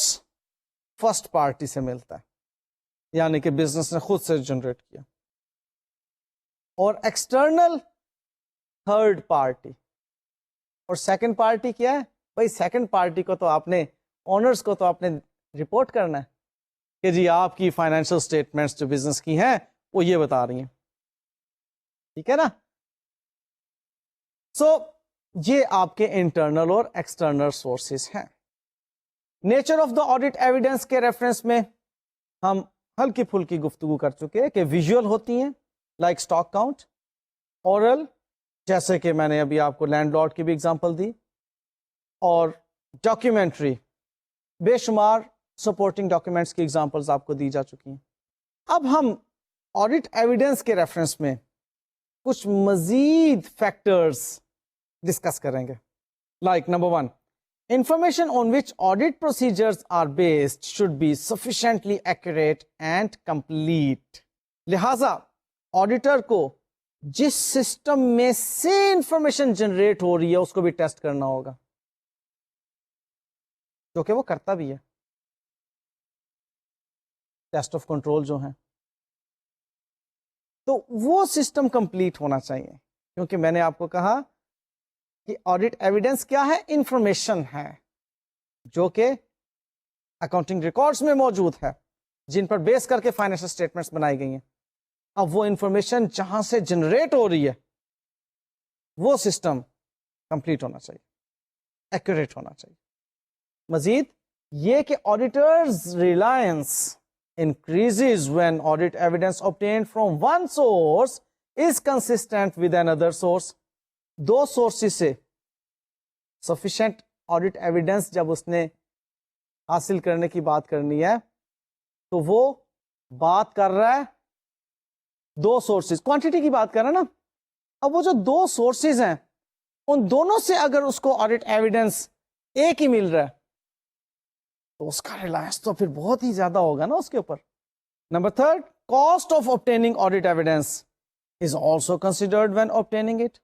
فرسٹ پارٹی سے ملتا ہے، یعنی کہ بزنس نے خود سے جنریٹ کیا، اور ایکسٹرنل تھرڈ پارٹی. اور سیکنڈ پارٹی کیا ہے؟ بھائی سیکنڈ پارٹی کو تو آپ نے، اونرز کو تو آپ نے رپورٹ کرنا ہے کہ جی آپ کی فائنینشیل اسٹیٹمنٹس جو بزنس کی ہیں وہ یہ بتا رہی ہیں. ٹھیک ہے نا؟ سو یہ آپ کے انٹرنل اور ایکسٹرنل سورسز ہیں. Nature of the audit evidence کے ریفرنس میں ہم ہلکی پھلکی گفتگو کر چکے کہ ویژول ہوتی ہیں لائک اسٹاک کاؤنٹ، اورل جیسے کہ میں نے ابھی آپ کو لینڈ لارڈ کی بھی اگزامپل دی، اور ڈاکیومنٹری بے شمار سپورٹنگ ڈاکیومنٹس کی اگزامپلز آپ کو دی جا چکی ہیں. اب ہم آڈٹ ایویڈنس کے ریفرنس میں کچھ مزید فیکٹرز ڈسکس کریں گے. Like number 1، information on which audit procedures are based should be sufficiently accurate and complete. لہذا آڈیٹر کو جس سسٹم میں سے انفارمیشن جنریٹ ہو رہی ہے اس کو بھی ٹیسٹ کرنا ہوگا، کیونکہ وہ کرتا بھی ہے. ٹیسٹ آف کنٹرول جو ہیں، تو وہ سسٹم کمپلیٹ ہونا چاہیے. کیونکہ میں نے آپ کو کہا کہ آڈٹ ایویڈنس کیا ہے؟ انفارمیشن ہے جو کہ اکاؤنٹنگ ریکارڈز میں موجود ہے، جن پر بیس کر کے فائنینشل اسٹیٹمنٹس بنائی گئی ہیں. اب وہ انفارمیشن جہاں سے جنریٹ ہو رہی ہے وہ سسٹم کمپلیٹ ہونا چاہیے, ایکوریٹ ہونا چاہیے. مزید یہ کہ auditors Reliance increases when audit evidence obtained from one source is consistent with another source. دو سورسز سے sufficient audit evidence جب اس نے حاصل کرنے کی بات کرنی ہے تو وہ بات کر رہا ہے دو سورسز, کوانٹٹی کی بات کر رہا ہے نا. اب وہ جو دو سورسز ہیں ان دونوں سے اگر اس کو آڈٹ ایویڈنس ایک ہی مل رہا ہے تو اس کا ریلائنس تو پھر بہت ہی زیادہ ہوگا نا اس کے اوپر. Number third, cost of obtaining audit evidence is also considered when obtaining it.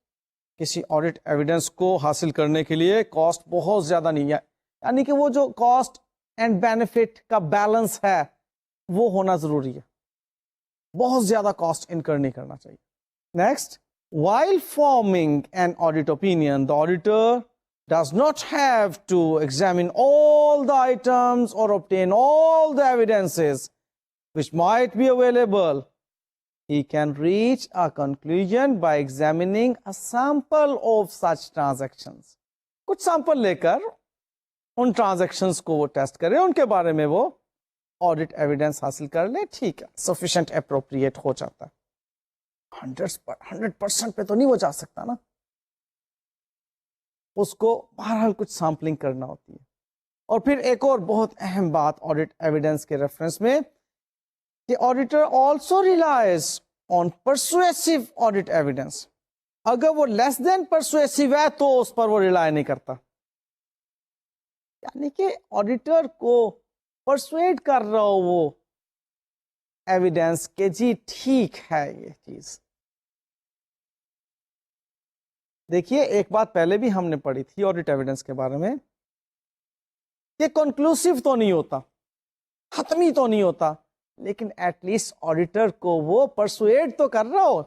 کسی آڈٹ ایویڈنس کو حاصل کرنے کے لیے کاسٹ بہت زیادہ نہیں ہے, یعنی کہ وہ جو کاسٹ اینڈ بینیفٹ کا بیلنس ہے وہ ہونا ضروری ہے, بہت زیادہ کاسٹ انکر نہیں کرنا چاہیے. Next, while forming an audit opinion, the auditor does not have to examine all the items or obtain all the evidences which might be available. He can reach a conclusion by examining a sample of such transactions. کچھ sample لے کر ان transactions کو وہ test کرے, ان کے بارے میں وہ آڈٹ ایویڈنس حاصل کر لے, ٹھیک ہے, سفیشینٹ اپروپریٹ ہو جاتا ہے. 100% پہ تو نہیں وہ جا سکتا نا, اس کو بہرحال کچھ سیمپلنگ کرنا ہوتی ہے. اور پھر ایک اور بہت اہم بات آڈٹ ایویڈنس کے ریفرنس میں کہ auditor also relies on persuasive audit evidence. اگر وہ لیس دین پرسویسو ہے تو اس پر وہ ریلائی نہیں کرتا, یعنی کہ آڈیٹر کو پرسویڈ کر رہا ہو وہ ایویڈنس کہ جی ٹھیک ہے یہ چیز. دیکھیے ایک بات پہلے بھی ہم نے پڑھی تھی آڈٹ ایویڈنس کے بارے میں کہ کنکلوسیو تو نہیں ہوتا, حتمی تو نہیں ہوتا, لیکن ایٹ لیسٹ آڈیٹر کو وہ پرسویڈ تو کر رہا ہو,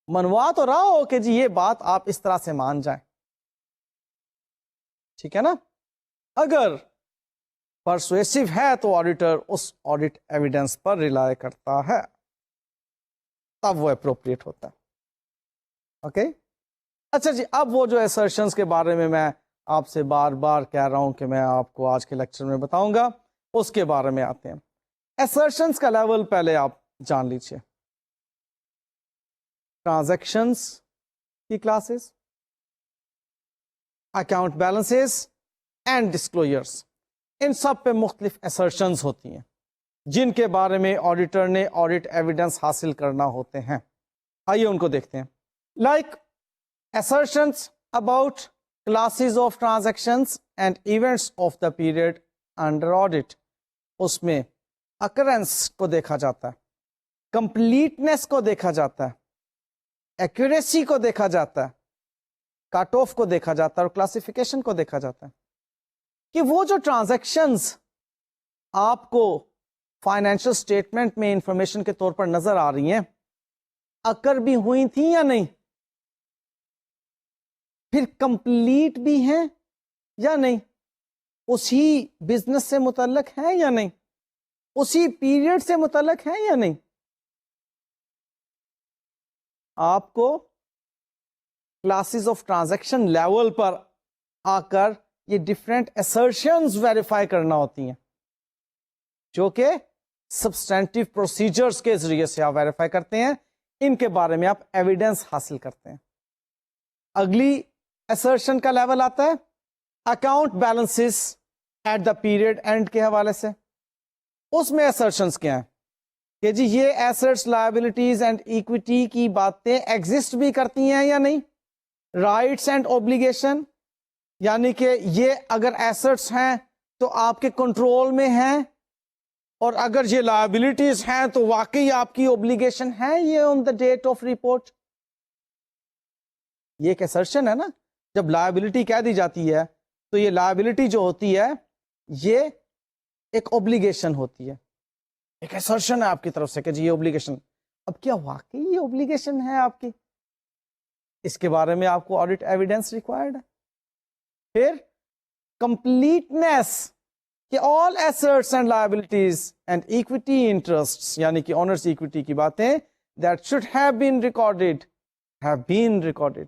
منوا تو رہا ہو کہ جی یہ بات آپ اس طرح سے مان جائیں, ٹھیک ہے نا. اگر پرسویسو ہے تو آڈیٹر اس آڈٹ ایویڈنس پر ریلائی کرتا ہے, تب وہ اپروپریٹ ہوتا ہے. اوکے اچھا جی, اب وہ جو assertions کے بارے میں آپ سے بار بار کہہ رہا ہوں کہ میں آپ کو آج کے لیکچر میں بتاؤں گا, اس کے بارے میں آتے ہیں. assertions کا لیول پہلے آپ جان لیجئے. ٹرانزیکشنز کی classes, account balances and disclosures, ان سب پہ مختلف assertions ہوتی ہیں جن کے بارے میں آڈیٹر نے آڈٹ ایویڈنس حاصل کرنا ہوتے ہیں. آئیے ان کو دیکھتے ہیں. Like assertions about classes of transactions and events of the period under audit. اس میں occurrence کو دیکھا جاتا ہے, completeness کو دیکھا جاتا ہے, accuracy کو دیکھا جاتا ہے, cut off کو دیکھا جاتا ہے, اور classification کو دیکھا جاتا ہے کہ وہ جو ٹرانزیکشنز آپ کو فائنینشل اسٹیٹمنٹ میں انفارمیشن کے طور پر نظر آ رہی ہیں اکر بھی ہوئی تھیں یا نہیں, پھر کمپلیٹ بھی ہیں یا نہیں, اسی بزنس سے متعلق ہے یا نہیں, اسی پیریڈ سے متعلق ہے یا نہیں. آپ کو کلاسز آف ٹرانزیکشن لیول پر آ کر یہ ڈفرینٹ assertions ویریفائی کرنا ہوتی ہیں جو کہ سبسٹینٹیو پروسیجرز کے ذریعے سے آپ ویریفائی کرتے ہیں, ان کے بارے میں آپ ایویڈنس حاصل کرتے ہیں. اگلی assertion کا لیول آتا ہے account balances at the period end کے حوالے سے. اس میں assertions کیا ہیں کہ جی یہ ایسٹس, لائبلٹیز اینڈ ایکویٹی کی باتیں ایگزسٹ بھی کرتی ہیں یا نہیں, رائٹس اینڈ اوبلیگیشن, یعنی کہ یہ اگر ایسٹس ہیں تو آپ کے کنٹرول میں ہیں, اور اگر یہ لائبلٹیز ہیں تو واقعی آپ کی اوبلیگیشن ہے یہ آن دا ڈیٹ آف رپورٹ. یہ ایک assertion ہے نا, جب لائبلٹی کہہ دی جاتی ہے تو یہ لائبلٹی جو ہوتی ہے یہ ایک اوبلیگیشن ہوتی ہے, ایک assertion ہے آپ کی طرف سے کہ جی یہ اوبلیگیشن. اب کیا واقعی یہ اوبلیگیشن ہے آپ کی, اس کے بارے میں آپ کو آڈٹ ایویڈنس ریکوائرڈ ہے. پھر کمپلیٹنیس کہ all assets and liabilities and equity interests, یعنی کہ اونرز ایکویٹی کی باتیں that should have been recorded have been recorded.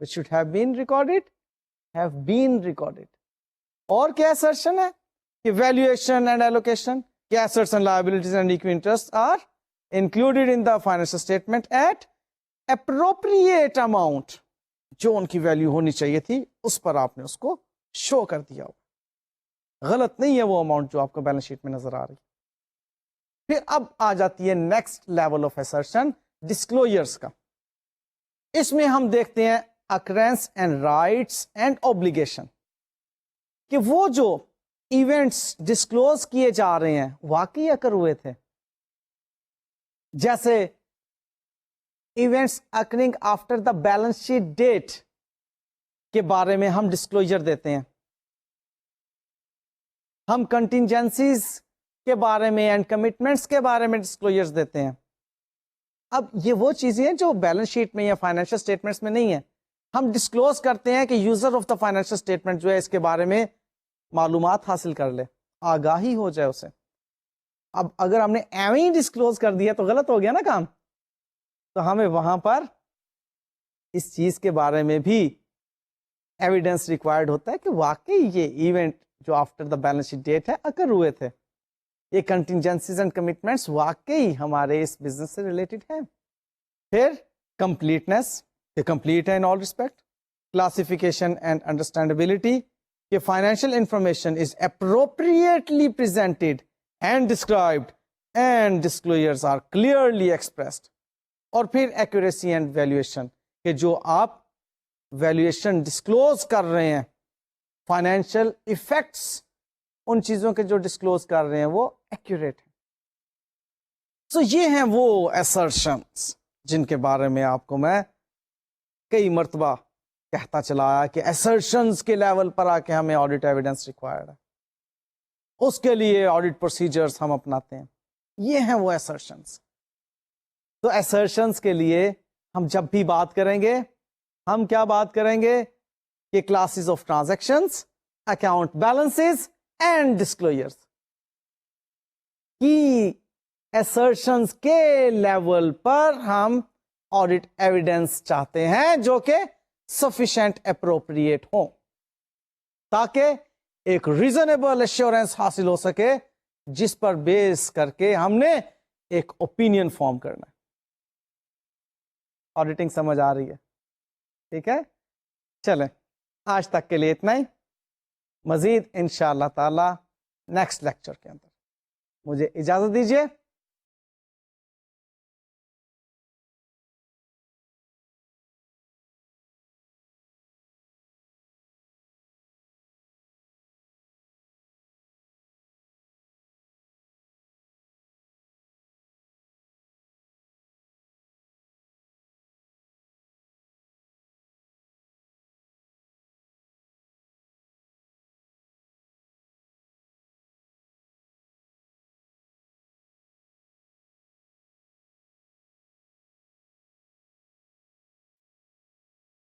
Which should have been recorded have been recorded. اور کیا assertion ہے کہ valuation and allocation, کہ assets and liabilities and equity interests are included in the financial statement at appropriate amount. جو ان کی value ہونی چاہیے تھی اس پر آپ نے اس کو شو کر دیا ہو. غلط نہیں ہے وہ اماؤنٹ جو آپ کو بیلنس شیٹ میں نظر آ رہی. پھر اب آ جاتی ہے next level of assertion, disclosures کا. اس میں ہم دیکھتے ہیں occurrence and rights and obligation, کہ وہ جو ایونٹس ڈسکلوز کیے جا رہے ہیں واقعی اکر ہوئے تھے. جیسے events occurring after the balance sheet date کے بارے میں ہم ڈسکلوجر دیتے ہیں. ہم کنٹینجنسیز کے بارے میں اینڈ کمٹمنٹس کے بارے میں ڈسکلوجرز دیتے ہیں. اب یہ وہ چیزیں ہیں جو بیلنس شیٹ میں یا فائنینشیل اسٹیٹمنٹس میں نہیں ہیں. ہم ڈسکلوز کرتے ہیں کہ user of the financial statement جو ہے اس کے بارے میں معلومات حاصل کر لے, آگاہی ہو جائے اسے. اب اگر ہم نے ایویں ہی ڈسکلوز کر دیا تو غلط ہو گیا نا کام. تو ہمیں وہاں پر اس چیز کے بارے میں بھی ایویڈنس ریکوائرڈ ہوتا ہے کہ واقعی یہ ایونٹ جو after the balance sheet date ہے اکر ہوئے تھے, یہ کنٹینجنسیز اینڈ کمٹمنٹس واقعی ہمارے اس بزنس سے ریلیٹڈ ہیں. پھر کمپلیٹنس, کہ کمپلیٹ ہے in all respect. Classification and understandability, کہ financial information is appropriately presented and described and disclosures are clearly expressed. اور پھر ایکوریسی اینڈ ویلیویشن, کہ جو آپ ویلیویشن ڈسکلوز کر رہے ہیں, فائنینشیل ایفیکٹس ان چیزوں کے جو ڈسکلوز کر رہے ہیں وہ ایکوریٹ ہیں. سو یہ ہیں وہ assertions جن کے بارے میں آپ کو میں کئی مرتبہ کہتا چلا آیا کہ assertions کے لیول پر آ کے ہمیں آڈٹ ایویڈنس ریکوائرڈ ہے, اس کے لیے آڈٹ پروسیجرز ہم اپناتے ہیں. یہ ہیں وہ assertions. تو assertions کے لیے ہم جب بھی بات کریں گے ہم کیا بات کریں گے کہ classes of transactions, account balances and disclosures کی assertions کے لیول پر ہم آڈٹ ایویڈنس چاہتے ہیں جو کہ سفیشینٹ اپروپریٹ ہوں, تاکہ ایک ریزنیبل ایشورنس حاصل ہو سکے جس پر بیس کر کے ہم نے ایک اوپینین فارم کرنا ہے. آڈیٹنگ سمجھ آ رہی ہے؟ ٹھیک ہے, چلیں آج تک کے لیے اتنا ہی. مزید انشاءاللہ تعالی نیکسٹ لیکچر کے اندر. مجھے اجازت دیجیے.